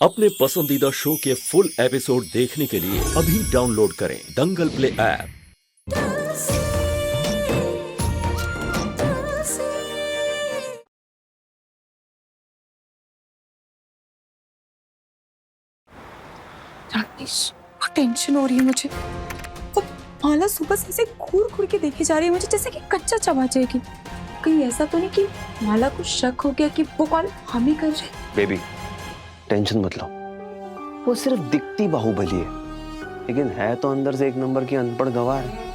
अपने पसंदीदा शो के फुल एपिसोड देखने के लिए अभी डाउनलोड करें दंगल प्ले ऐप। राकेश, बहुत टेंशन हो रही है मुझे। वो माला सुबह से ऐसे घूर घूर के देखी जा रही है मुझे, जैसे कि कच्चा चबा जाएगी। कहीं ऐसा तो नहीं कि माला को शक हो गया कि वो कॉल हम ही कर रहे। बेबी, टेंशन मत लो। वो सिर्फ दिखती बाहुबली है, लेकिन है तो अंदर से एक नंबर की अनपढ़ गवार है।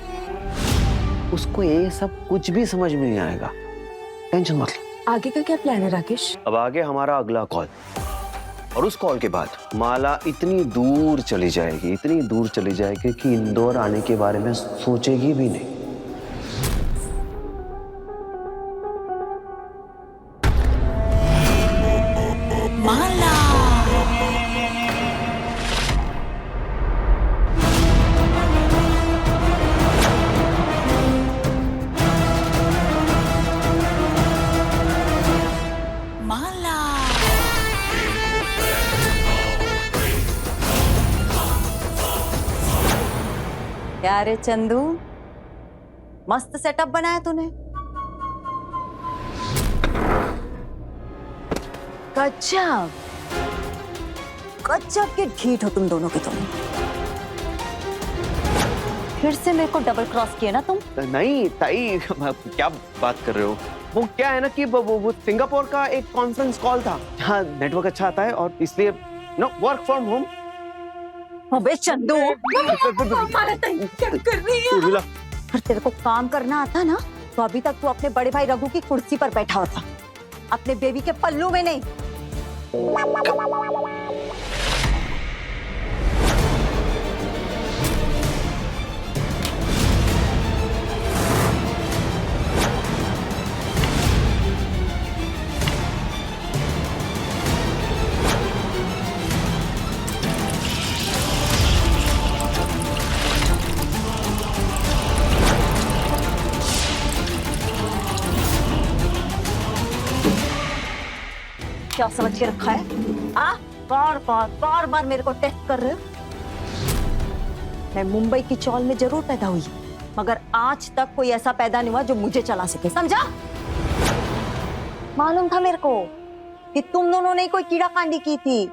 उसको ये सब कुछ भी समझ में नहीं आएगा। टेंशन मत लो। आगे का क्या प्लान है राकेश? अब आगे हमारा अगला कॉल, और उस कॉल के बाद माला इतनी दूर चली जाएगी कि इंदौर आने के बारे में सोचेगी भी नहीं। माला क्या रे चंदू, मस्त सेटअप बनाया तूने। गजब गजब के ढीठ हो तुम दोनों के। तुम फिर से मेरे को डबल क्रॉस किया ना तुम। नहीं ताई, क्या बात कर रहे हो? वो क्या है ना कि वो सिंगापुर का एक कॉन्फ्रेंस कॉल था जहाँ नेटवर्क अच्छा आता है, और इसलिए वर्क फ्रॉम होम। अबे चंदू, माला क्या कर रही है? अगर तेरे को काम करना आता ना तो अभी तक तू अपने बड़े भाई रघु की कुर्सी पर बैठा होता, अपने बेबी के पल्लू में नहीं। क्या समझ के रखा है? बार बार मेरे को टेस्ट कर रहे हो। मैं मुंबई की चौल में जरूर पैदा हुई, मगर आज तक कोई ऐसा पैदा नहीं हुआ जो मुझे चला सके, समझा? मालूम था मेरे को कि तुम दोनों ने कोई कीड़ा कांडी की थी।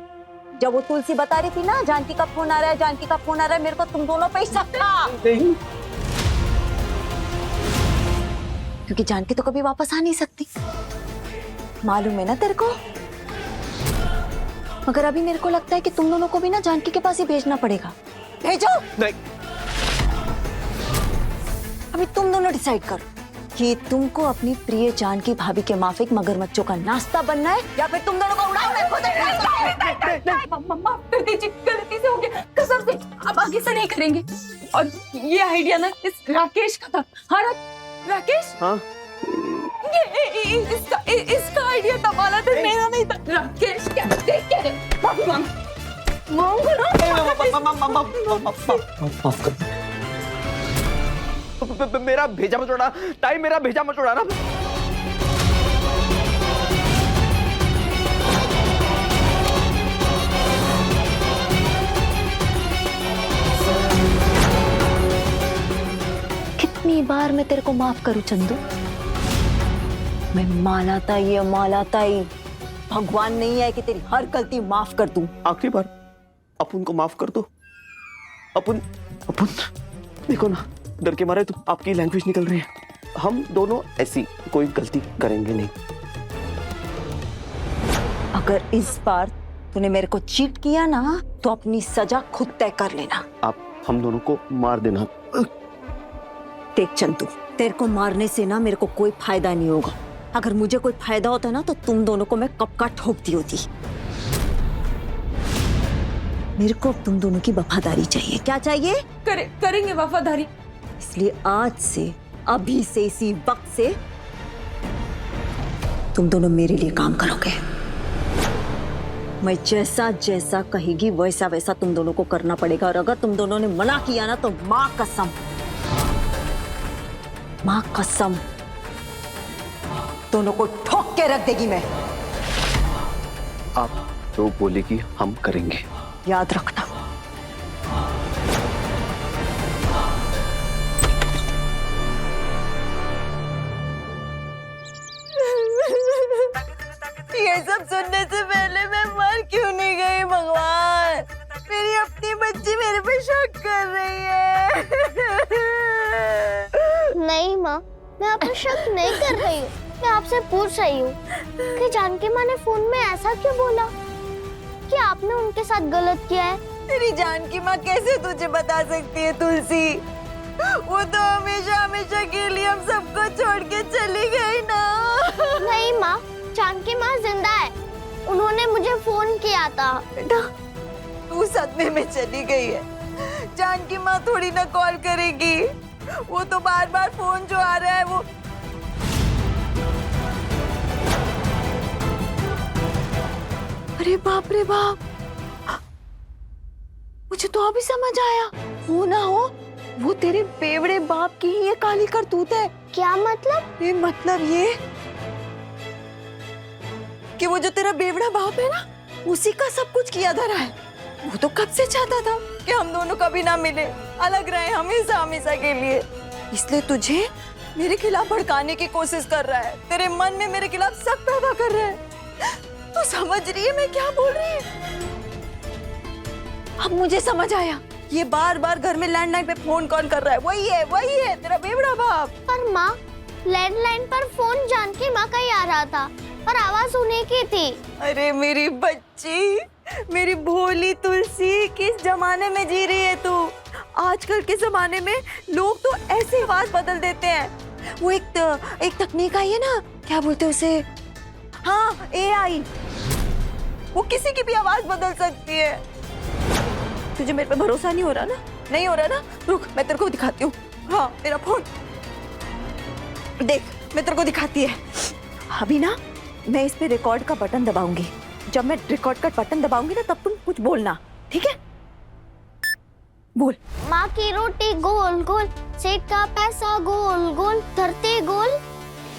जब वो तुलसी बता रही थी ना, जानकी का फोन आ रहा है, जानकी का फोन आ रहा है, मेरे को तुम दोनों पे ही शक था। क्योंकि जानकी तो कभी वापस आ नहीं सकती, मालूम है ना तेरे को। मगर अभी मेरे को लगता है कि तुम दोनों को भी ना जानकी के पास ही भेजना पड़ेगा। भेजो। नहीं, अभी तुम दोनों डिसाइड करो कि तुमको अपनी प्रिय जानकी भाभी के माफिक मगरमच्छों का नाश्ता बनना है या फिर तुम दोनों को उड़ाना है। माफ कर दीजिए, गलती से हो गया, कसम से अब आगे से नहीं करेंगे। और ये आइडिया ना इस राकेश का था। हाँ राकेश, हाँ इसका आइडिया था, माला था, मेरा नहीं था। राकेश क्या देख क्या दे, माफी मांग माफ कर। मेरा भेजा मत उड़ा ताई, मेरा भेजा मत उड़ाना। कितनी बार मैं तेरे को माफ करूं चंदू? मैं माला ताई भगवान नहीं है कि तेरी हर गलती माफ कर दूं। आखिरी बार अपुन को माफ कर दो। अपुन देखो ना, डर के मारे तो आपकी लैंग्वेज निकल रही है। हम दोनों ऐसी कोई गलती करेंगे नहीं। अगर इस बार तूने मेरे को चीट किया ना तो अपनी सजा खुद तय कर लेना। आप हम दोनों को मार देना। देख चंदू, तेरे को मारने से ना मेरे को कोई फायदा नहीं होगा। अगर मुझे कोई फायदा होता ना तो तुम दोनों को मैं कब का ठोकती होती। मेरे को तुम दोनों की वफादारी चाहिए। क्या चाहिए? करेंगे वफादारी। इसलिए आज से, अभी से, इसी वक्त से तुम दोनों मेरे लिए काम करोगे। मैं जैसा जैसा कहेगी वैसा वैसा तुम दोनों को करना पड़ेगा। और अगर तुम दोनों ने मना किया ना तो माँ कसम दोनों को ठोक के रख देगी मैं। आप जो बोलेगी हम करेंगे। याद रखना। ये सब सुनने से पहले मैं मर क्यों नहीं गई भगवान? मेरी अपनी बच्ची मेरे पे शक कर रही है। नहीं माँ, मैं आप पर शक नहीं कर रही हूँ। मैं आपसे पूछ रही हूँ कि जानकी माँ ने फोन में ऐसा क्यों बोला कि आपने उनके साथ गलत किया है। तेरी जानकी माँ कैसे तुझे बता सकती है तुलसी? वो तो हमेशा हमेशा के लिए हम सबको छोड़ के चली गई ना। नहीं माँ, जानकी माँ जिंदा है। उन्होंने मुझे फोन किया था। बेटा, तू सदमे में चली गई है। जानकी माँ थोड़ी ना कॉल करेगी। वो तो बार बार फोन जो आ रहा है वो। अरे बाप रे बाप, मुझे तो अभी समझ आया। वो ना हो, वो तेरे बेवड़े बाप की ही ये काली करतूत है। क्या मतलब? ये मतलब ये कि वो जो तेरा बेवड़ा बाप है ना, उसी का सब कुछ किया धरा है। वो तो कब से चाहता था कि हम दोनों कभी ना मिले, अलग रहे हमेशा हमेशा के लिए। इसलिए तुझे मेरे खिलाफ भड़काने की कोशिश कर रहा है, तेरे मन में मेरे खिलाफ शक पैदा कर रहा है। तू समझ रही है मैं क्या बोल रही हूँ? अब मुझे समझ आया, ये बार बार घर में लैंडलाइन पे फोन कौन कर रहा है? वही है तेरा बेवड़ा बाप। पर माँ, लैंडलाइन पर फोन जानकी माँ का ही आ रहा था और आवाज उन्हीं की थी। अरे मेरी बच्ची, मेरी भोली तुलसी, किस जमाने में जी रही है तू? आजकल के जमाने में लोग तो ऐसे आवाज बदल देते हैं। वो एक तकनीक आई है ना, क्या बोलते हैं उसे? हाँ, AI। वो किसी की भी आवाज बदल सकती है। तुझे मेरे पे भरोसा नहीं हो रहा ना? नहीं हो रहा ना? रुक, मैं तेरे को दिखाती हूँ। हाँ, मेरा फोन देख, मैं तेरे को दिखाती है। अभी ना मैं इस पे रिकॉर्ड का बटन दबाऊंगी। जब मैं रिकॉर्ड का बटन दबाऊंगी ना, तब तुम कुछ बोलना, ठीक है? बोल। माँ की रोटी गोल गोल, सेठ का पैसा गोल गोल, धरती गोल,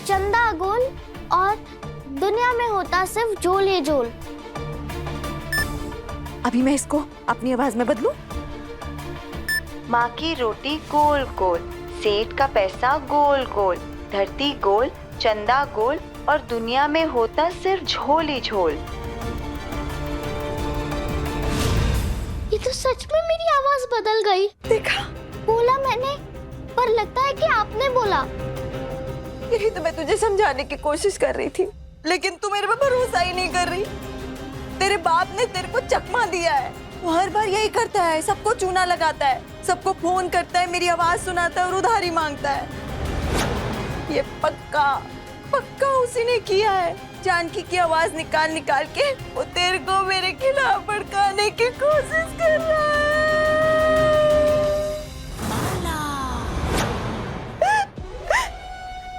चंदा गोल, और दुनिया में होता सिर्फ झोल ही झोल। अभी मैं इसको अपनी आवाज में बदलूं? माँ की रोटी गोल गोल, सेठ का पैसा गोल गोल, धरती गोल, चंदा गोल, और दुनिया में होता सिर्फ झोल ही झोल। ये तो सच में मेरी आवाज बदल गई। देखा? बोला मैंने, पर लगता है कि आपने बोला। यही तो मैं तुझे समझाने की कोशिश कर रही थी, लेकिन तू मेरे पे भरोसा ही नहीं कर रही। तेरे बाप ने तेरे को चकमा दिया है। वो हर बार यही करता है, सबको चूना लगाता है, सबको फोन करता है, मेरी आवाज सुनाता है और उधारी मांगता है। ये पक्का उसी ने किया है। जानकी की आवाज निकाल के वो तेरे को मेरे खिलाफ भड़काने की कोशिश कर रहा है।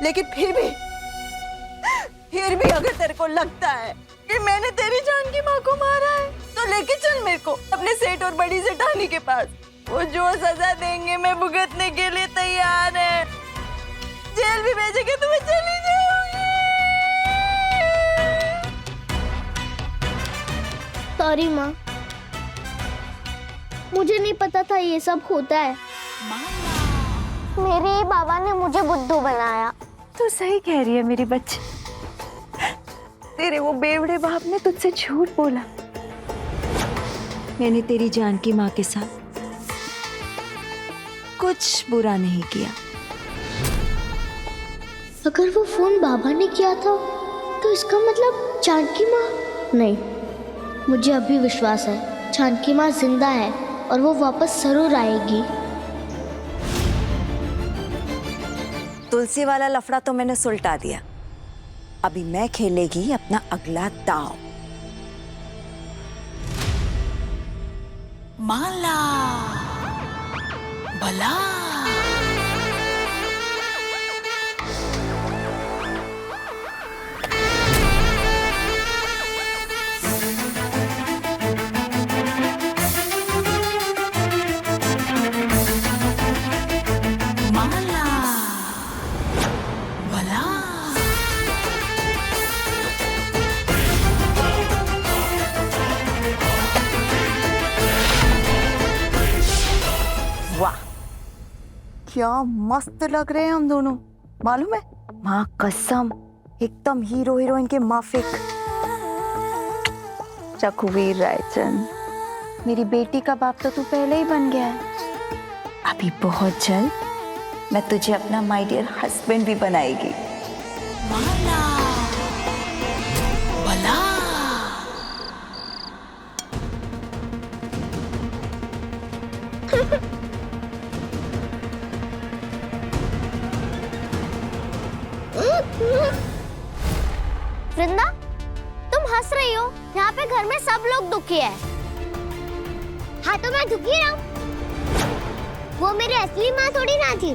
लेकिन फिर भी अगर तेरे को लगता है कि मैंने तेरी जानकी माँ को मारा है, तो लेके चल मेरे को अपने सेठ और बड़ी सेठानी के पास। वो जो सजा देंगे मैं भुगतने के लिए तैयार है। जेल भी भेजेंगे तो मैं चली जाऊंगी। सॉरी माँ, मुझे नहीं पता था ये सब होता है। मेरे बाबा ने मुझे बुद्धू बनाया। तू सही कह रही है मेरी बच्ची। तेरे वो बेवड़े बाप ने तुझसे झूठ बोला। मैंने तेरी जानकी माँ के साथ कुछ बुरा नहीं किया। अगर वो फोन बाबा ने किया था तो इसका मतलब जानकी माँ? नहीं, मुझे अभी विश्वास है जानकी माँ जिंदा है और वो वापस जरूर आएगी। तुलसी वाला लफड़ा तो मैंने सुलटा दिया। अभी मैं खेलेगी अपना अगला दांव। माला भला माला भला क्या मस्त लग रहे हैं हम दोनों, मालूम है? माँ कसम, एकदम हीरो हीरोइन के माफिक। रघुवीर रायचंद, मेरी बेटी का बाप तो तू पहले ही बन गया है। अभी बहुत जल्द मैं तुझे अपना माय डियर हस्बैंड भी बनाएगी। वृंदा, तुम हंस रही हो? यहाँ पे घर में सब लोग दुखी है। हाँ तो मैं दुखी रहूं? वो मेरी असली माँ थोड़ी ना थी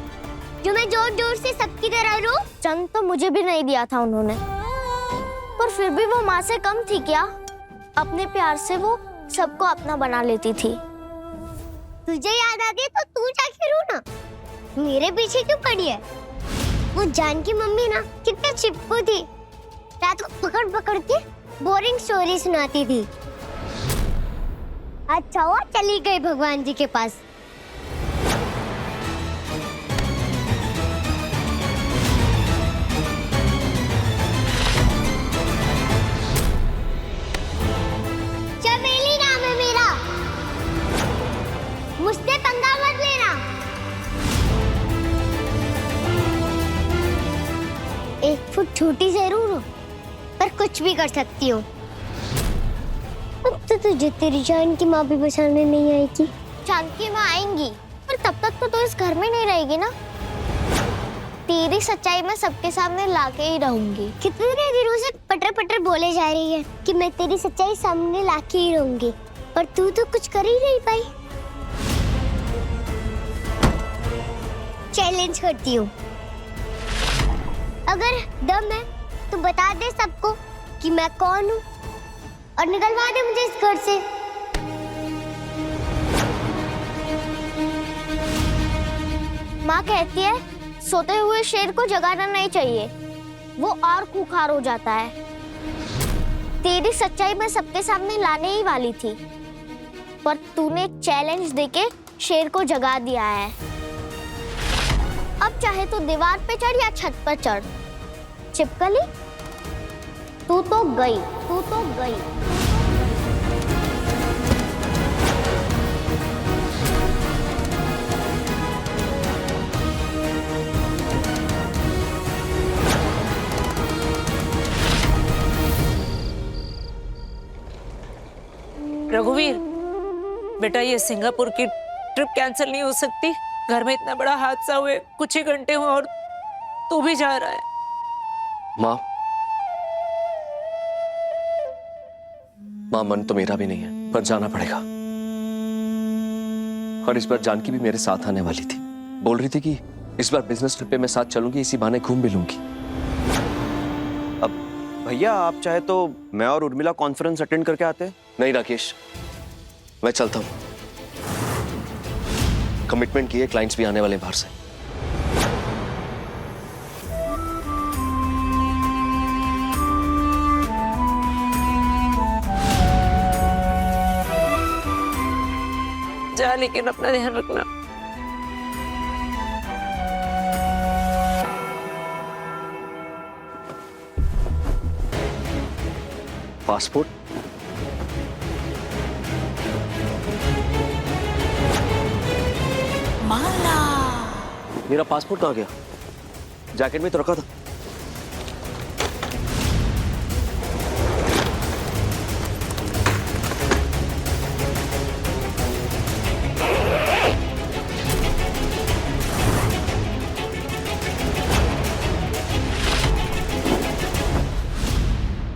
जो मैं जोर जोर से सबकी तरह रो। जन्म तो मुझे भी नहीं दिया था उन्होंने, पर फिर भी वो माँ से कम थी क्या? अपने प्यार से वो सबको अपना बना लेती थी। तुझे याद आ गई तो तू जाके रो ना, मेरे पीछे क्यों पड़ी है? वो जान की मम्मी ना कितनी चिपकू थी, रात को पकड़ पकड़ के बोरिंग स्टोरी सुनाती थी। अच्छा हुआ चली गई भगवान जी के पास। चमेली नाम है मेरा, मुझसे पंगा मत लेना। एक फुट छोटी जरूर हो, पर कुछ भी कर सकती हूँ। अब तो तुझे तेरी जान की माँ भी बचाने नहीं आएगी। जान की माँ आएंगी, पर तब तक तो तू इस घर में नहीं रहेगी ना। तेरी सच्चाई मैं सबके सामने लाके ही रहूंगी। कितने दिनों से पटर पटर बोले जा रही है कि मैं तेरी सच्चाई सामने लाके ही रहूंगी, पर तू तो कुछ कर ही नहीं पाई। चैलेंज करती हूँ, अगर दम है तो बता दे सबको कि मैं कौन हूँ और निकलवा दे मुझे इस घर से। माँ कहती है सोते हुए शेर को जगाना नहीं चाहिए, वो और खूंखार हो जाता है। तेरी सच्चाई मैं सबके सामने लाने ही वाली थी, पर तूने चैलेंज देके शेर को जगा दिया है। अब चाहे तो दीवार पे चढ़ या छत पर चढ़, छिपकली तू तो गई, तू तो गई। रघुवीर बेटा, ये सिंगापुर की ट्रिप कैंसिल नहीं हो सकती? घर में इतना बड़ा हादसा हुए कुछ ही घंटे हुए और तू भी जा रहा है। माँ, मन तो मेरा भी नहीं है, पर जाना पड़ेगा। और इस बार जानकी भी मेरे साथ आने वाली थी। बोल रही थी कि इस बार बिजनेस ट्रिप पे मैं साथ चलूंगी, इसी बहाने घूम भी लूंगी। अब भैया, आप चाहे तो मैं और उर्मिला कॉन्फ्रेंस अटेंड करके आते हैं। नहीं राकेश, मैं चलता हूँ। कमिटमेंट किए, क्लाइंट्स भी आने वाले बाहर से। जा, लेकिन अपना ध्यान रखना। पासपोर्ट? माला, मेरा पासपोर्ट कहाँ गया? जैकेट में तो रखा था।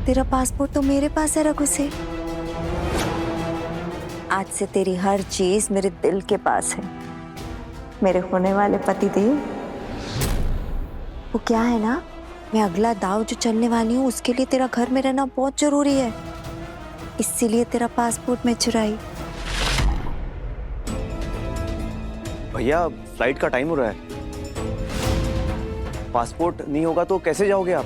तेरा पासपोर्ट तो मेरे पास है रघु से। आज से तेरी हर चीज मेरे दिल के पास है, मेरे होने वाले पतिदेव। वो क्या है ना, मैं अगला दाव जो चलने वाली हूँ उसके लिए तेरा घर में रहना बहुत जरूरी है, इसीलिए तेरा पासपोर्ट मैं चुराई। भैया, फ्लाइट का टाइम हो रहा है। पासपोर्ट नहीं होगा तो कैसे जाओगे आप?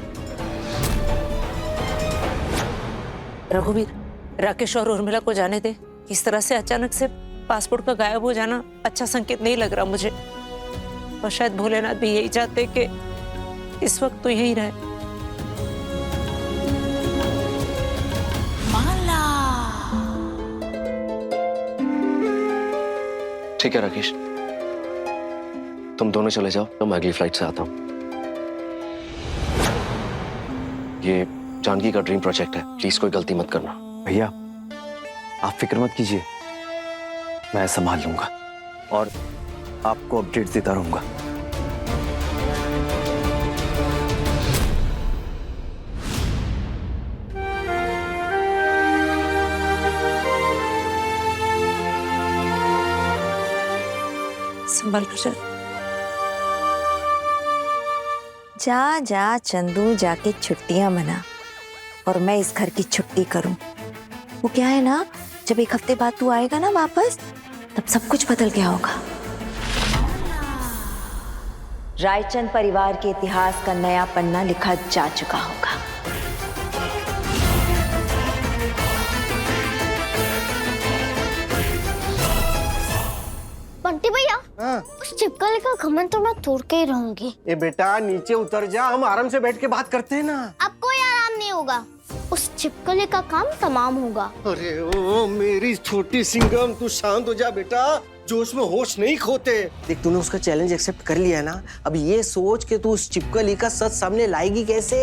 रघुवीर, राकेश और उर्मिला को जाने दे। इस तरह से अचानक से पासपोर्ट का गायब हो जाना अच्छा संकेत नहीं लग रहा मुझे। और शायद भोलेनाथ भी यही चाहते कि इस वक्त तो यही रहे। ठीक है राकेश, तुम दोनों चले जाओ, तो मैं अगली फ्लाइट से आता हूँ। ये जानकी का ड्रीम प्रोजेक्ट है, प्लीज कोई गलती मत करना। भैया आप फिक्र मत कीजिए, मैं संभाल लूंगा और आपको अपडेट देता रहूंगा। संभल कर चल। जा जा चंदू, जाके छुट्टियां मना और मैं इस घर की छुट्टी करूं। वो क्या है ना, जब एक हफ्ते बाद तू आएगा ना वापस, तब सब कुछ बदल गया होगा। रायचंद परिवार के इतिहास का नया पन्ना लिखा जा चुका होगा। बंटी भैया, उस चिपकली का घमंड तो मैं तोड़ के ही रहूंगी। ए बेटा नीचे उतर जा, हम आराम से बैठ के बात करते हैं ना। अब कोई आराम नहीं होगा, उस चिपकली का काम तमाम होगा। अरे ओ मेरी छोटी सिंघम, तू शांत हो जा बेटा, जोश में होश नहीं खोते। देख तूने उसका चैलेंज एक्सेप्ट कर लिया ना, अब ये सोच के तू उस चिपकली का सच सामने लाएगी कैसे।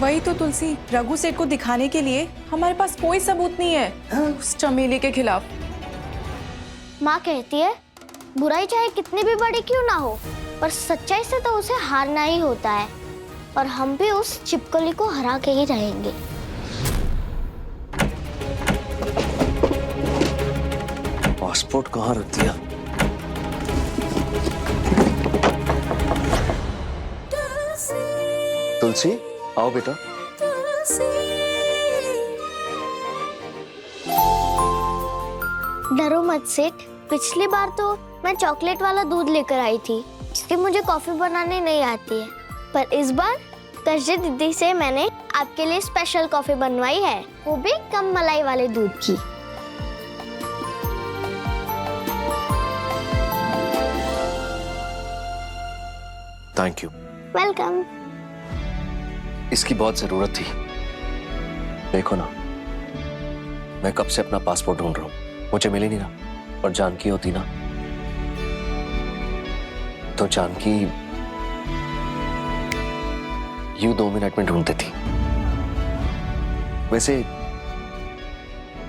वही तो तुलसी, रघु सेठ को दिखाने के लिए हमारे पास कोई सबूत नहीं है उस चमेली के खिलाफ। माँ कहती है बुराई चाहे कितनी भी बड़ी क्यों ना हो, पर सच्चाई से तो उसे हारना ही होता है, और हम भी उस चिपकली को हरा के ही रहेंगे। पासपोर्ट कहाँ रख दिया? तुलसी आओ बेटा। डरो मत सेठ, पिछली बार तो मैं चॉकलेट वाला दूध लेकर आई थी, इसलिए मुझे कॉफी बनाने नहीं आती है, पर इस बार कर्जे दीदी से मैंने आपके लिए स्पेशल कॉफी बनवाई है, वो भी कम मलाई वाले दूध की। Thank you. वेलकम। इसकी बहुत जरूरत थी। देखो ना, मैं कब से अपना पासपोर्ट ढूंढ रहा हूँ, मुझे मिल ही नहीं रहा। और जानकी होती ना, तो जानकी यूं 2 मिनट में ढूंढ देती। वैसे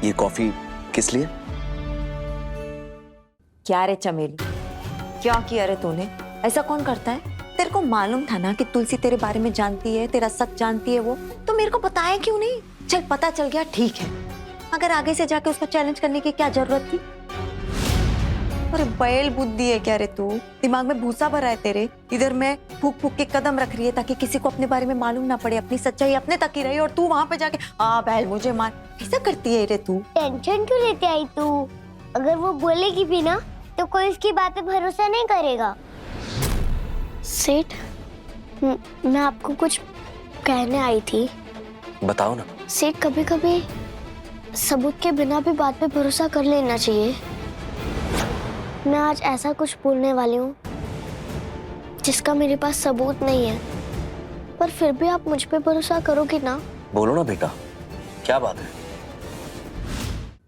ये कॉफी किस लिए? क्या रे चमेली, क्या किया रे तूने? ऐसा कौन करता है? तेरे को मालूम था ना कि तुलसी तेरे बारे में जानती है, तेरा सच जानती है वो, तो मेरे को बताया क्यों नहीं? चल पता चल गया, ठीक है, अगर आगे से जाके उसको चैलेंज करने की क्या जरूरत थी? अरे बैल बुद्धि है क्या रे तू? दिमाग में भूसा भरा है तेरे। इधर मैं फूक फूक के कदम रख रही है ताकि किसी को अपने बारे में मालूम ना पड़े, अपनी सच्चाई अपने तक ही रहे, और तू वहां पे जाके बैल मुझे मार, ऐसा करती है रे तू? टेंशन क्यों लेते आई तू? अगर वो बोलेगी भी ना तो कोई उसकी बात पे भरोसा नहीं करेगा। सेठ, मैं आपको कुछ कहने आई थी। बताओ ना। सेठ, कभी कभी सबूत के बिना भी बात पे भरोसा कर लेना चाहिए। मैं आज ऐसा कुछ बोलने वाली हूँ जिसका मेरे पास सबूत नहीं है, पर फिर भी आप मुझ पे भरोसा करोगे ना? बोलो ना बेटा, क्या बात है?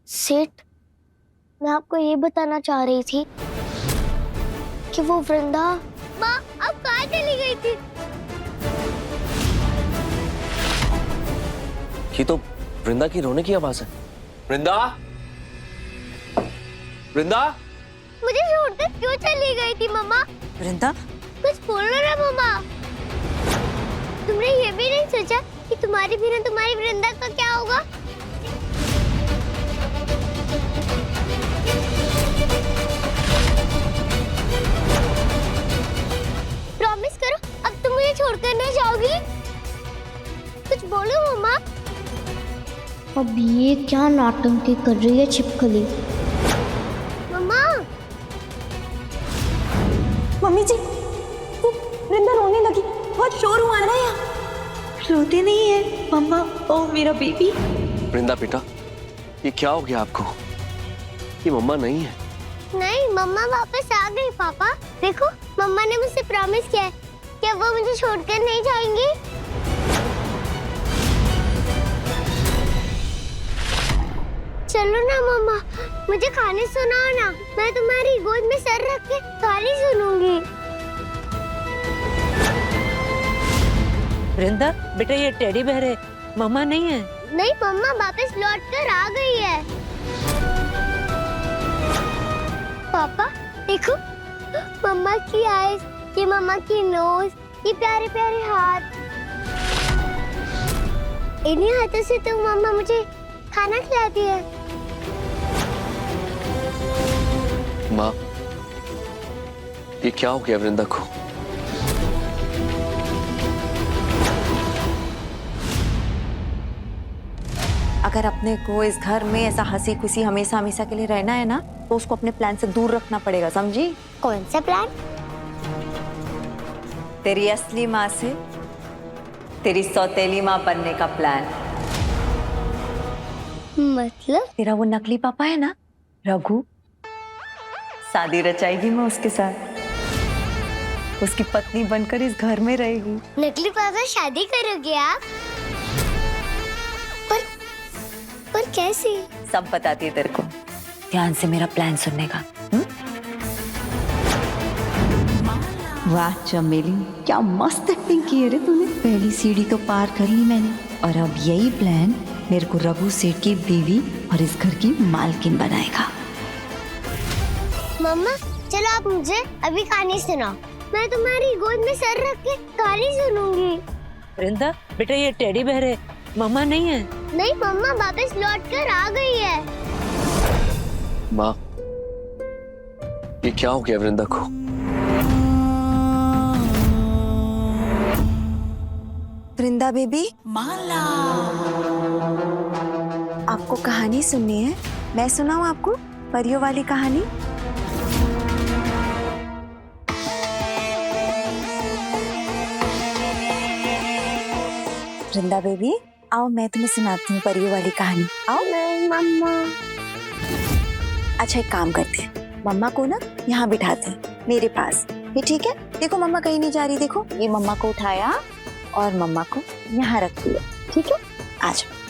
सेठ, मैं आपको ये बताना चाह रही थी कि वो वृंदा। माँ, अब कहाँ चली गई थी? ये तो वृंदा की रोने की आवाज है। वृंदा, वृंदा, मुझे छोड़कर क्यों चली गई थी मम्मा? वृंदा, कुछ बोलो ना मम्मा। तुमने ये भी नहीं सोचा कि तुम्हारी बिना तुम्हारी वृंदा का क्या होगा? प्रॉमिस करो, अब तुम मुझे छोड़कर नहीं जाओगी? कुछ बोलो मम्मा। अब ये क्या नौटंकी कर रही है छिपकली? मम्मा, मम्मी जी, वो वृंदा रोने लगी, बहुत शोर हुआ ना यहाँ। रोते नहीं है मम्मा, ओ मेरा बेबी। वृंदा बेटा, ये क्या हो गया आपको? ये मम्मा नहीं है, नहीं, मम्मा वापस आ गई पापा। देखो, मम्मा ने मुझसे प्रॉमिस किया है कि वो मुझे छोड़कर नहीं जाएंगी। चलो ना मम्मा, मुझे कहानी सुनाओ ना। मैं तुम्हारी गोद में सर रख के कहानी सुनूंगी। वृंदा, बेटा ये टेडी बेयर है, मम्मा नहीं है। नहीं, मम्मा वापस लौट कर आ गई है। पापा देखो, मम्मा की आईज, ये मम्मा की नोज, ये प्यारे प्यारे हाथ। इन्हीं हाथों से तो मम्मा मुझे खाना खिलाती है। माँ, ये क्या हो गया वृंदा को? अगर अपने को इस घर में ऐसा हंसी खुशी हमेशा हमेशा के लिए रहना है ना, तो उसको अपने प्लान से दूर रखना पड़ेगा, समझी? कौन सा प्लान? तेरी असली माँ से तेरी सौतेली माँ बनने का प्लान। मतलब? तेरा वो नकली पापा है ना, रघु, शादी रचाएगी मैं उसके साथ। उसकी पत्नी बनकर इस घर में रहेगी। नकली पापा शादी करोगे आप? पर कैसे? सब बताती है तेरे को, ध्यान से मेरा प्लान सुनने का। वाह चमेली, क्या मस्त एक्टिंग की है रे तूने। पहली सीढ़ी तो पार कर ली मैंने, और अब यही प्लान मेरे को रघु सेठ की बीवी और इस घर की मालकिन बनाएगा। मम्मा चलो आप मुझे अभी कहानी सुनाओ। मैं तुम्हारी गोद में सर रख के कहानी सुनूंगी। वृंदा, बेटा ये टेडी बेयर है, मम्मा नहीं है। नहीं, मम्मा वापस लौट कर आ गई है। माँ, ये क्या हो गया वृंदा को? वृंदा बेबी, आपको कहानी सुननी है? मैं सुनाऊं आपको परियों वाली कहानी? वृंदा बेबी, आओ मैं तुम्हें सुनाती हूँ परियों वाली कहानी। आओ। नहीं मम्मा। अच्छा एक काम करते हैं, मम्मा को ना यहाँ बिठाते हैं मेरे पास, ये ठीक है? देखो मम्मा कहीं नहीं जा रही, देखो ये मम्मा को उठाया और मम्मा को यहाँ रख दिया, ठीक है? आ जाओ।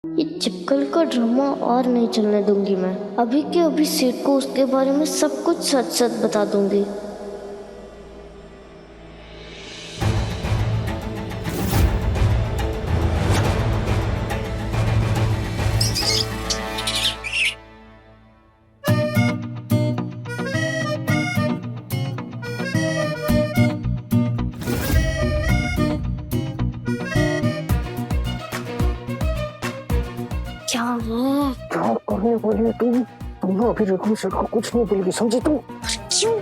ये चिपकल का ड्रामा और नहीं चलने दूंगी मैं। अभी के अभी सेठ को उसके बारे में सब कुछ सच सच बता दूंगी। क्या हुआ? क्या करने वाली है तुम ना अभी रघु सेठ को कुछ नहीं बोलेगी, समझी तुम? क्यों?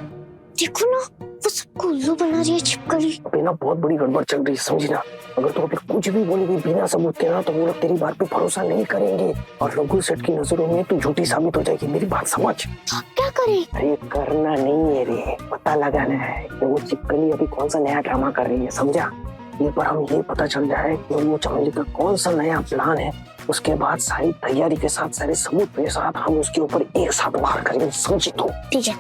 देखो ना, वो सबको उल्लू बना रही है छिपकली। अभी ना बहुत बड़ी गड़बड़ चल रही है, समझी ना? अगर तुम अभी कुछ भी बोलेगी बिना सबूत के ना, तो वो लोग तेरी बात पे भरोसा नहीं करेंगे और रघु सेठ की नजरों में तू झूठी साबित हो जाएगी। मेरी बात समझ। तो क्या करें? अरे करना नहीं है रे, पता लगाना है कि वो चिपकली अभी कौन सा नया ड्रामा कर रही है, समझा? एक बार हम ये पता चल जाए कि वो चमेली का कौन सा नया प्लान है, उसके बाद सारी तैयारी के साथ, सारे सबूत के साथ हम उसके ऊपर एक साथ वार करेंगे, समझी तो? ठीक है।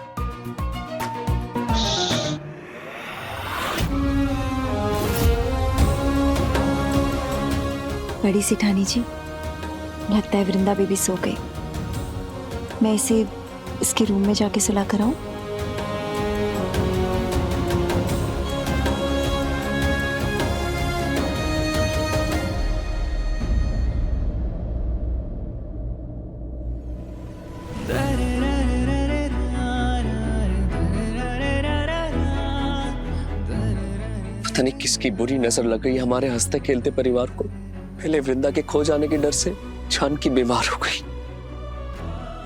बड़ी सिठानी जी, लगता है वृंदा बेबी सो गई। मैं इसे इसके रूम में जाके सुला कर आऊं? पता नहीं किसकी बुरी नजर लग गई हमारे हंसते खेलते परिवार को। पहले वृंदा के खो जाने के डर से जानकी बीमार हो गई,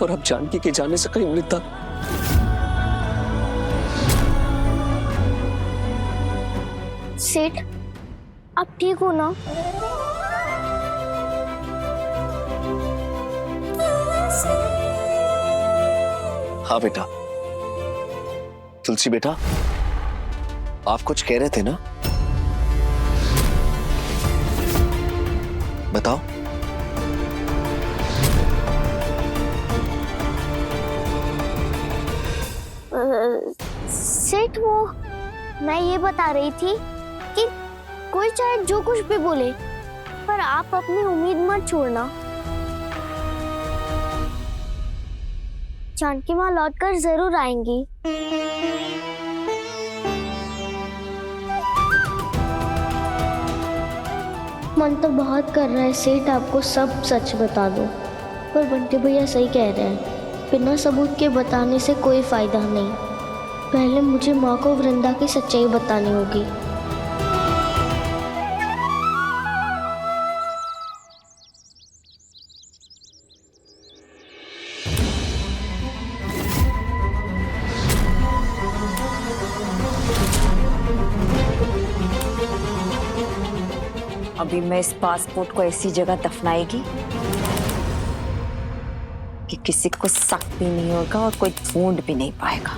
और अब जानकी के जाने से कहीं वृंदा। सेठ, आप ठीक हो ना? हाँ बेटा। तुलसी बेटा, आप कुछ कह रहे थे ना, बताओ। सेठ, वो मैं ये बता रही थी कि कोई चाहे जो कुछ भी बोले, पर आप अपनी उम्मीद मत छोड़ना। जानकी माँ लौटकर जरूर आएंगी। मन तो बहुत कर रहा है सेठ आपको सब सच बता दो, पर बंटी भैया सही कह रहे हैं, बिना सबूत के बताने से कोई फायदा नहीं। पहले मुझे माँ को वृंदा की सच्चाई बतानी होगी। अभी मैं इस पासपोर्ट को ऐसी जगह दफनाएगी कि किसी को शक भी नहीं होगा और कोई ढूंढ भी नहीं पाएगा।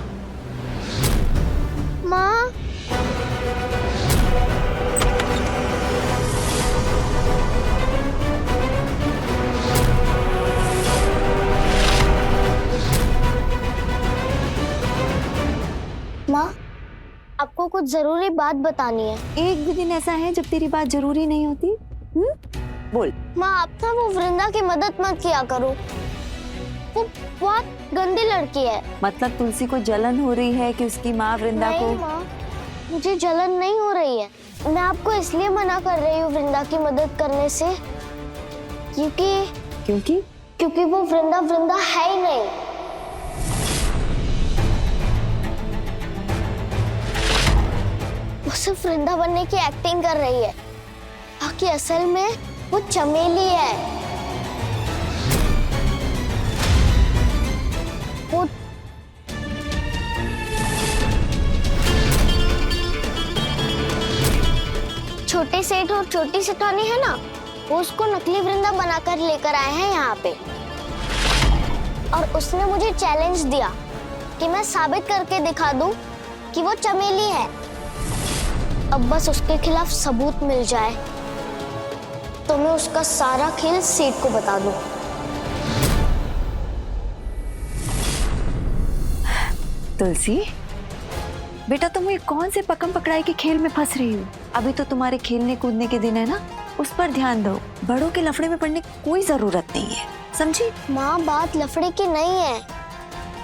माँ, माँ, आपको कुछ जरूरी बात बतानी है। एक भी दिन ऐसा है जब तेरी बात जरूरी नहीं होती? बोल। माँ, आप ना वो वृंदा की मदद मत किया करो, वो बहुत गंदी लड़की है। मतलब तुलसी को जलन हो रही है कि उसकी माँ वृंदा को? नहीं माँ, मुझे जलन नहीं हो रही है। मैं आपको इसलिए मना कर रही हूँ वृंदा की मदद करने से, क्योंकि वो वृंदा है ही नहीं। वो सिर्फ वृंदा बनने की एक्टिंग कर रही है, बाकी असल में वो चमेली है। वो छोटे सेठ और छोटी सेठानी है ना, वो उसको नकली वृंदा बनाकर लेकर आए हैं यहाँ पे, और उसने मुझे चैलेंज दिया कि मैं साबित करके दिखा दूं कि वो चमेली है। अब बस उसके खिलाफ सबूत मिल जाए तो मैं उसका सारा खेल सेठ को बता दूं। तुलसी बेटा, तुम ये कौन से पकम पकड़ाई के खेल में फंस रही हो? अभी तो तुम्हारे खेलने कूदने के दिन है ना, उस पर ध्यान दो। बड़ों के लफड़े में पड़ने की कोई जरूरत नहीं है, समझी? माँ, बात लफड़े की नहीं है,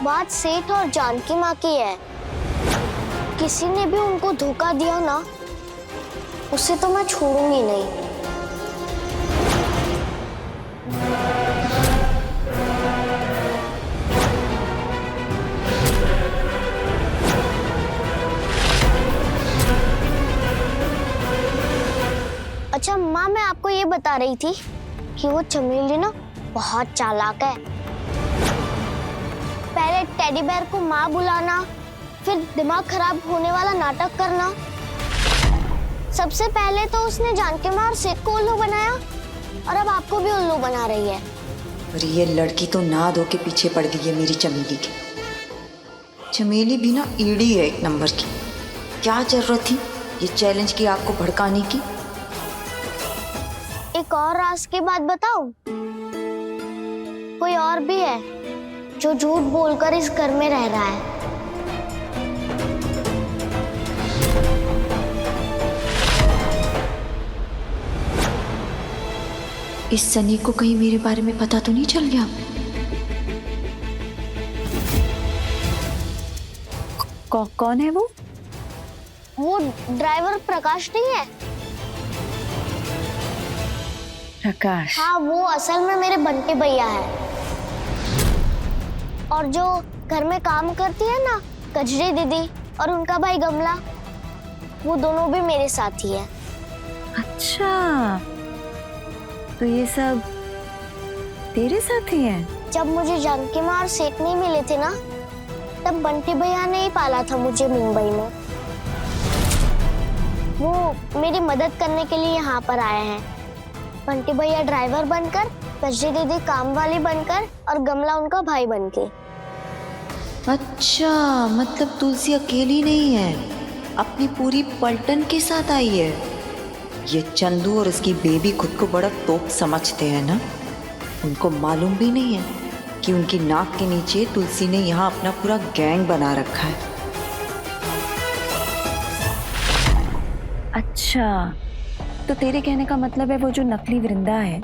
बात सेठ और जानकी माँ की है। किसी ने भी उनको धोखा दिया ना, उसे तो मैं छोड़ूंगी नहीं। अच्छा माँ, मैं आपको ये बता रही थी कि वो चमेली ना बहुत चालाक है। पहले टेडी बेयर को माँ बुलाना, फिर दिमाग खराब होने वाला नाटक करना। सबसे पहले तो उसने जानकी माँ और सेठ को उल्लू बनाया, और अब आपको भी उल्लू बना रही है। और ये लड़की तो नाद होके पीछे पड़ गई है मेरी चमेली की। चमेली भी ना ईड़ी है एक नंबर की। क्या जरूरत थी ये चैलेंज की आपको भड़काने की? एक और राज की बात बताऊं? कोई और भी है जो झूठ बोलकर इस घर में रह रहा है। इस सनी को कहीं मेरे बारे में पता तो नहीं चल गया? कौन है वो? वो ड्राइवर प्रकाश नहीं है? प्रकाश? हाँ, वो असल में मेरे बंटी भैया है। और जो घर में काम करती है ना, कजरी दीदी और उनका भाई गमला, वो दोनों भी मेरे साथ ही है। अच्छा, तो ये सब तेरे साथ ही है? जब मुझे जानकी माँ और सेठ नहीं मिले थे ना, तब बंटी भैया ने ही पाला था मुझे मुंबई में। वो मेरी मदद करने के लिए यहाँ पर आए हैं। बंटी भैया ड्राइवर बनकर, कजरी दीदी काम वाली बनकर और गमला उनका भाई बनके। अच्छा, मतलब तुलसी अकेली नहीं है, अपनी पूरी पलटन के साथ आई है। ये चंदू और उसकी बेबी खुद को बड़ा तोप समझते हैं ना। उनको मालूम भी नहीं है कि उनकी नाक के नीचे तुलसी ने यहाँ अपना पूरा गैंग बना रखा है। अच्छा, तो तेरे कहने का मतलब है वो जो नकली वृंदा है,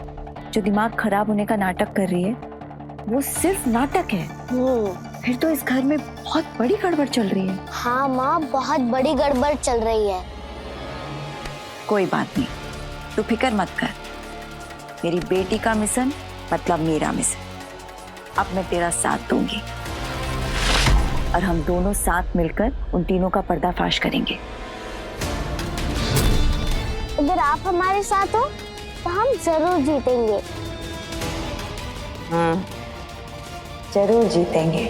जो दिमाग खराब होने का नाटक कर रही है, वो सिर्फ नाटक है? फिर तो इस घर में बहुत बड़ी गड़बड़ चल रही है। हाँ माँ, बहुत बड़ी गड़बड़ चल रही है। कोई बात नहीं, तू फिक्र मत कर। मेरी बेटी का मिशन मतलब मेरा मिशन। अब मैं तेरा साथ दूंगी और हम दोनों साथ मिलकर उन तीनों का पर्दाफाश करेंगे। अगर आप हमारे साथ हो तो हम जरूर जीतेंगे। जरूर जीतेंगे।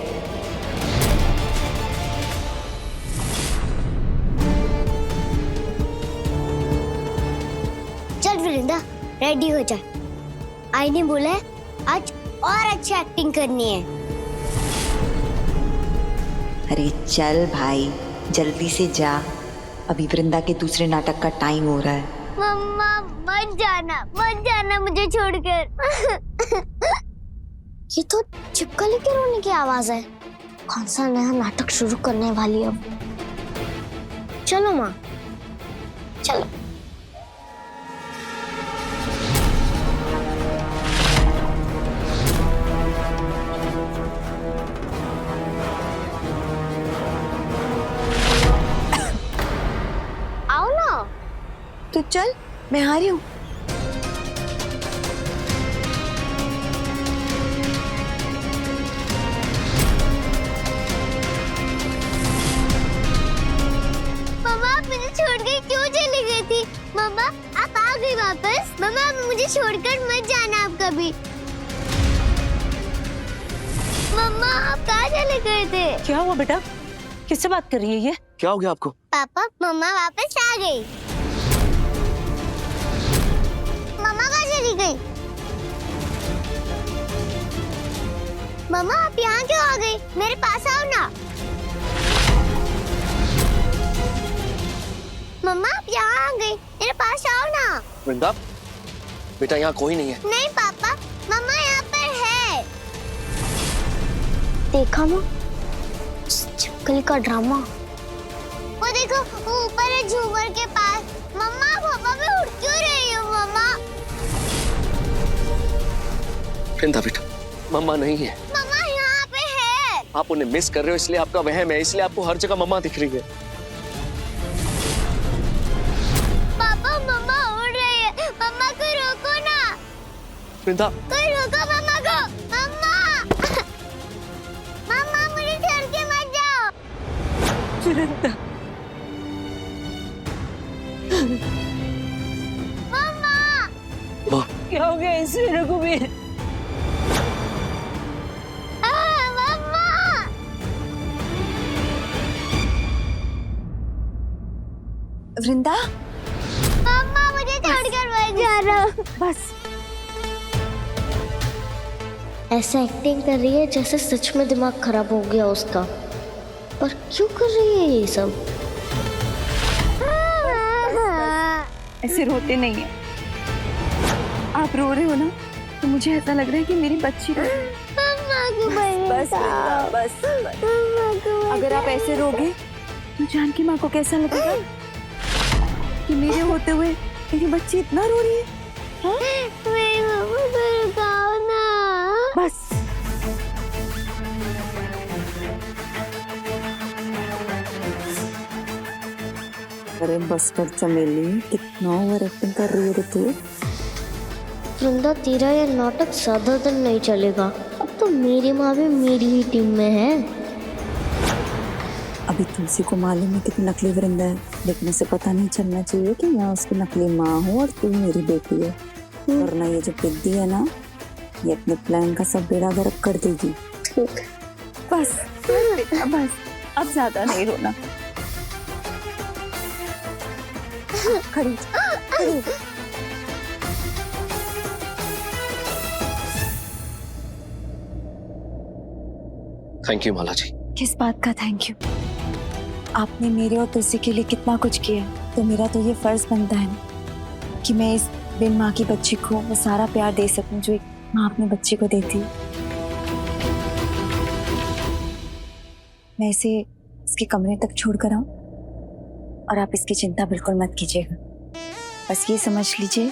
चल वृंदा, रेडी हो जा। आई ने बोला है आज और अच्छी एक्टिंग करनी है। अरे चल भाई, जल्दी से जा, अभी वृंदा के दूसरे नाटक का टाइम हो रहा है। मम्मा मत जाना मुझे छोड़कर। ये तो छिपकली के रोने की आवाज है। कौन सा नया नाटक शुरू करने वाली है अब? चलो माँ, चलो। आओ ना। तो चल, मैं आ रही हूँ। मम्मा आप आ गई वापस। मम्मा मुझे छोड़कर मत जाना आप कभी। मम्मा आप कहाँ चले गए थे? क्या हुआ बेटा, किससे बात कर रही है ये? क्या हो गया आपको? पापा मम्मा वापस आ गई। मम्मा कहाँ चली गई? मम्मा आप यहाँ क्यों आ गई? मेरे पास आओ ना। मम्मा आप यहाँ आ गई, मेरे पास आओ ना। वृंदा, बेटा यहाँ कोई नहीं है। नहीं पापा, मम्मा यहाँ पर है। देखा माँ, छिपकली का ड्रामा। वो देखो, वो ऊपर है झूमर के पास। मम्मा पापा भी उड़ क्यों रही हो मम्मा? वृंदा बेटा, मम्मा नहीं है। मम्मा यहाँ पे है। आप उन्हें मिस कर रहे हो, इसलिए आपका वहम है, इसलिए आपको हर जगह मम्मा दिख रही है। वृंदा, कोई रोको मम्मा को। मम्मा मम्मा मुझे छोड़ के मत जाओ। वृंदा, मम्मा क्या हो गया इसे रघुवीर? मम्मा वृंदा, मम्मा मुझे छोड़कर मत जाना। बस। ऐसा एक्टिंग कर रही है जैसे सच में दिमाग खराब हो गया उसका। पर क्यों कर रही है ये सब? ऐसे रोते नहीं है। आप रो रहे हो ना तो मुझे ऐसा लग रहा है कि मेरी बच्ची रो रही है। बस वृंदा, बस। अगर आप ऐसे रोगे तो जानकी माँ को कैसा लगेगा कि मेरे होते हुए मेरी बच्ची इतना रो रही है? हाँ? मेरी मम्मा को रुकाओ ना। बस अरे बस कर चमेली, कितना ओवर एक्टिंग कर रही है तू। वृंदा, तेरा ये नाटक ज्यादा दिन नहीं चलेगा। अब तो मेरी माँ भी मेरी ही टीम में है। अभी तुलसी को मालूम है कि तू नकली वृंदा है, लेकिन उसे पता नहीं चलना चाहिए कि मैं उसकी नकली माँ हूँ और तू मेरी बेटी है। वरना ये जो बिद्दी है ना, ये अपने प्लान का सब बेड़ा गर्क कर देगी। बस बेटा बस, अब ज्यादा नहीं रोना। खड़ी खड़ी। थैंक यू माला जी। किस बात का थैंक यू? आपने मेरे और तुलसी के लिए कितना कुछ किया, तो मेरा तो ये फर्ज बनता है ना कि मैं इस बिन माँ की बच्ची को वो सारा प्यार दे सकूं जो एक माँ अपने बच्चे को देती है। मैं इसे इसके कमरे तक छोड़ कर आऊं और आप इसकी चिंता बिल्कुल मत कीजिएगा। बस ये समझ लीजिए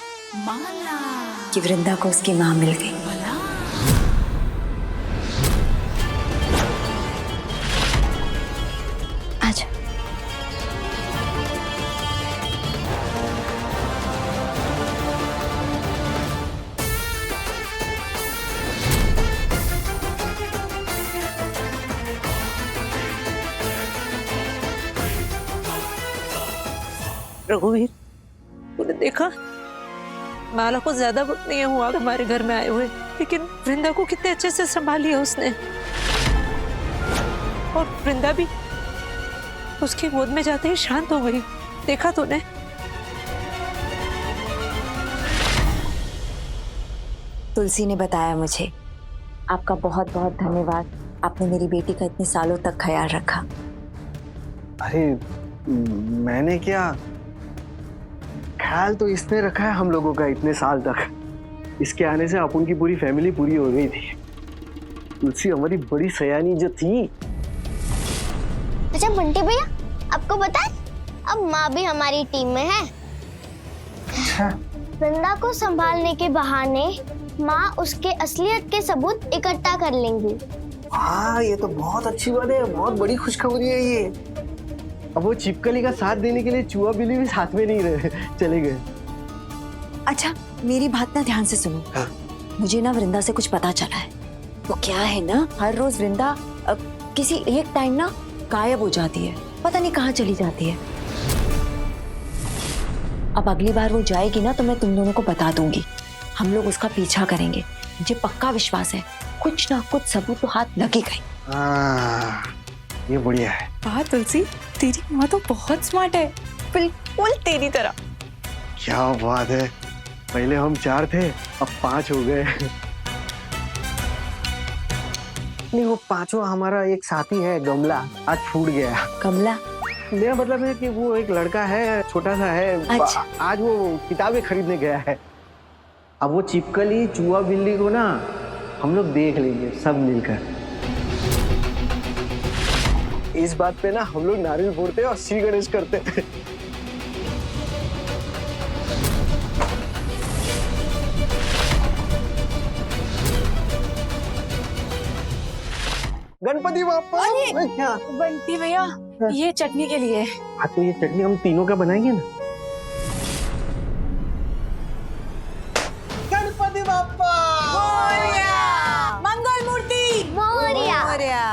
कि वृंदा को उसकी माँ मिल गई। आजा। रघुवीर, तूने देखा माला को ज्यादा वक्त नहीं हुआ हमारे घर में आए हुए, लेकिन वृंदा को कितने अच्छे से संभाल लिया उसने। और वृंदा भी उसकी गोद में जाते ही शांत हो गई। देखा तूने? तुलसी ने बताया मुझे। आपका बहुत बहुत धन्यवाद, आपने मेरी बेटी का इतने सालों तक ख्याल रखा। अरे मैंने क्या ख्याल, तो इसने रखा है हम लोगों का इतने साल तक। इसके आने से अपन की पूरी फैमिली पूरी हो गई थी। तुलसी हमारी बड़ी सयानी जो थी। अच्छा बंटी भैया, आपको पता है अब माँ भी हमारी टीम में है। वृंदा को संभालने के बहाने माँ उसके असलियत के सबूत इकट्ठा कर लेंगी। हाँ, ये तो बहुत अच्छी बात है, बहुत बड़ी खुशखबरी है ये। अब वो छिपकली का साथ देने के लिए चूहा बिल्ली भी साथ में नहीं रहे, चले गए। अच्छा मेरी बात ना ध्यान से सुनो। हाँ। मुझे ना वृंदा से कुछ पता चला है। वो क्या है ना, हर रोज वृंदा किसी एक टाइम ना गायब हो जाती है, पता नहीं कहाँ चली जाती है। अब अगली बार वो जाएगी ना तो मैं तुम दोनों को बता दूंगी। हम लोग उसका पीछा करेंगे। मुझे पक्का विश्वास है कुछ ना कुछ सबूत तो हाथ लगेगा ही। हाँ, ये बढ़िया है। वाह तुलसी, तेरी माँ तो बहुत स्मार्ट है, बिल्कुल तेरी तरह। क्या बात है, पहले हम 4 थे अब 5 हो गए। नहीं, वो 5वां हमारा एक साथी है गमला, आज छूट गया। कमला? मेरा मतलब है कि वो एक लड़का है, छोटा सा है। अच्छा। आज वो किताबें खरीदने गया है। अब वो छिपकली चूहा बिल्ली को ना हम लोग देख लेंगे सब मिलकर। इस बात पे ना हम लोग नारियल फोड़ते और श्री गणेश करते। गणपति बाप्पा। क्या? बंटी भैया, ये चटनी के लिए। हाँ, तो ये चटनी हम तीनों का बनाएंगे ना। गणपति बाप्पा मोरया, मंगल मूर्ति मोरया। मोरया।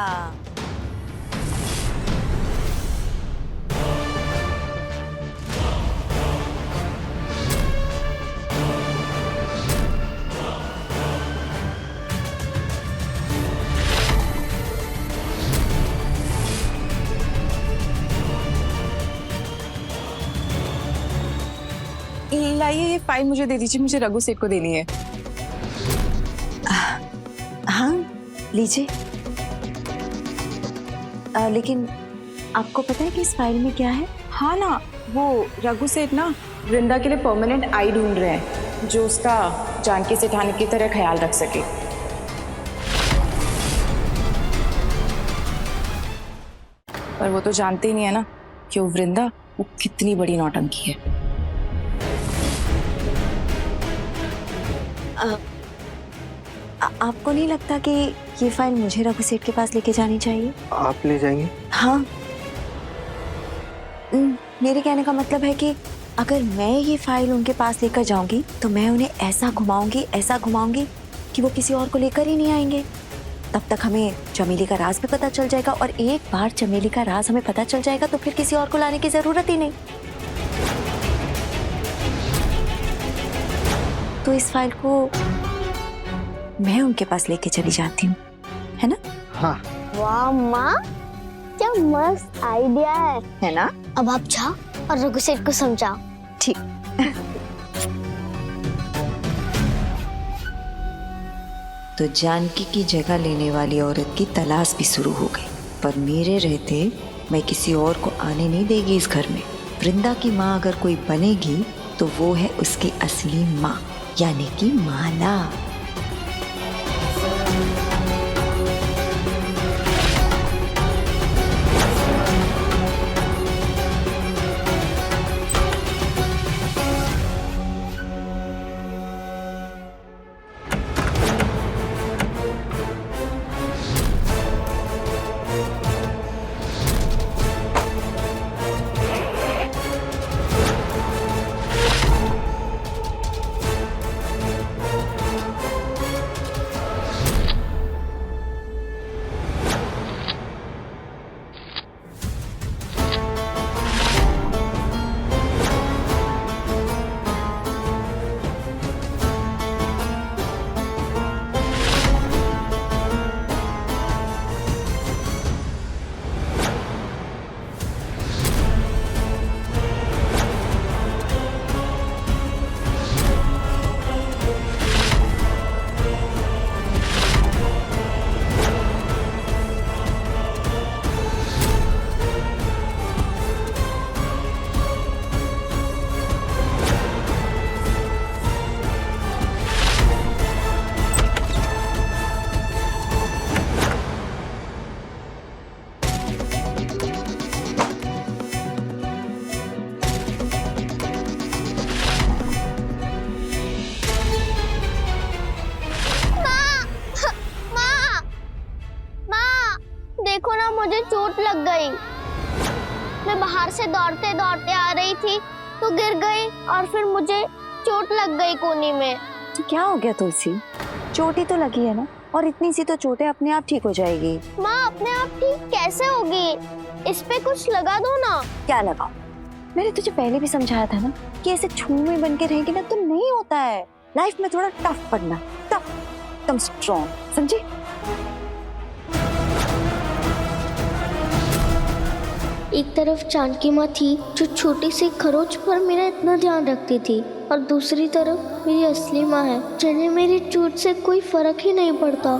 लाइए ये फाइल मुझे दे दीजिए, मुझे रघु सेठ को देनी है। हाँ लीजिए। लेकिन आपको पता है कि इस फाइल में क्या है? हाँ ना, वो रघु सेठ ना वृंदा के लिए परमानेंट आई ढूंढ रहे हैं जो उसका जानकी सेठानी की तरह ख्याल रख सके। पर वो तो जानते ही नहीं है ना कि वो वृंदा वो कितनी बड़ी नौटंकी है। आपको नहीं लगता कि ये फाइल मुझे रघु सेठ के पास लेके जानी चाहिए? आप ले जाएंगे? हाँ। मेरे कहने का मतलब है कि अगर मैं ये फाइल उनके पास लेकर जाऊंगी तो मैं उन्हें ऐसा घुमाऊंगी कि वो किसी और को लेकर ही नहीं आएंगे। तब तक हमें चमेली का राज भी पता चल जाएगा, और एक बार चमेली का राज हमें पता चल जाएगा तो फिर किसी और को लाने की जरूरत ही नहीं। तो इस फाइल को मैं उनके पास लेके चली जाती हूँ, है ना? हाँ। वाह माँ, क्या मस्त आइडिया है ना? अब आप जाओ और रघु सेठ को समझाओ। ठीक। तो जानकी की जगह लेने वाली औरत की तलाश भी शुरू हो गई, पर मेरे रहते मैं किसी और को आने नहीं देगी इस घर में। वृंदा की माँ अगर कोई बनेगी तो वो है उसकी असली माँ, यानी कि माला। मुझे चोट लग गई। मैं बाहर से दौड़ते दौड़ते आ रही थी तो गिर गई और फिर मुझे चोट लग गई कोहनी में। तो क्या हो गया तुलसी? चोट ही तो लगी है ना, और इतनी सी तो चोटें अपने आप ठीक हो जाएगी। माँ अपने आप ठीक कैसे होगी? इस पे कुछ लगा दो ना। क्या लगाओ? मैंने तुझे पहले भी समझाया था ना कि ऐसे छूमे बन के रहेगी ना तो नहीं होता है। लाइफ में थोड़ा टफ बनना, टफ, एकदम स्ट्रॉन्ग, समझी? एक तरफ जानकी माँ थी जो छोटी सी खरोच पर मेरा इतना ध्यान रखती थी, और दूसरी तरफ मेरी असली माँ है जिन्हें मेरी चोट से कोई फर्क ही नहीं पड़ता।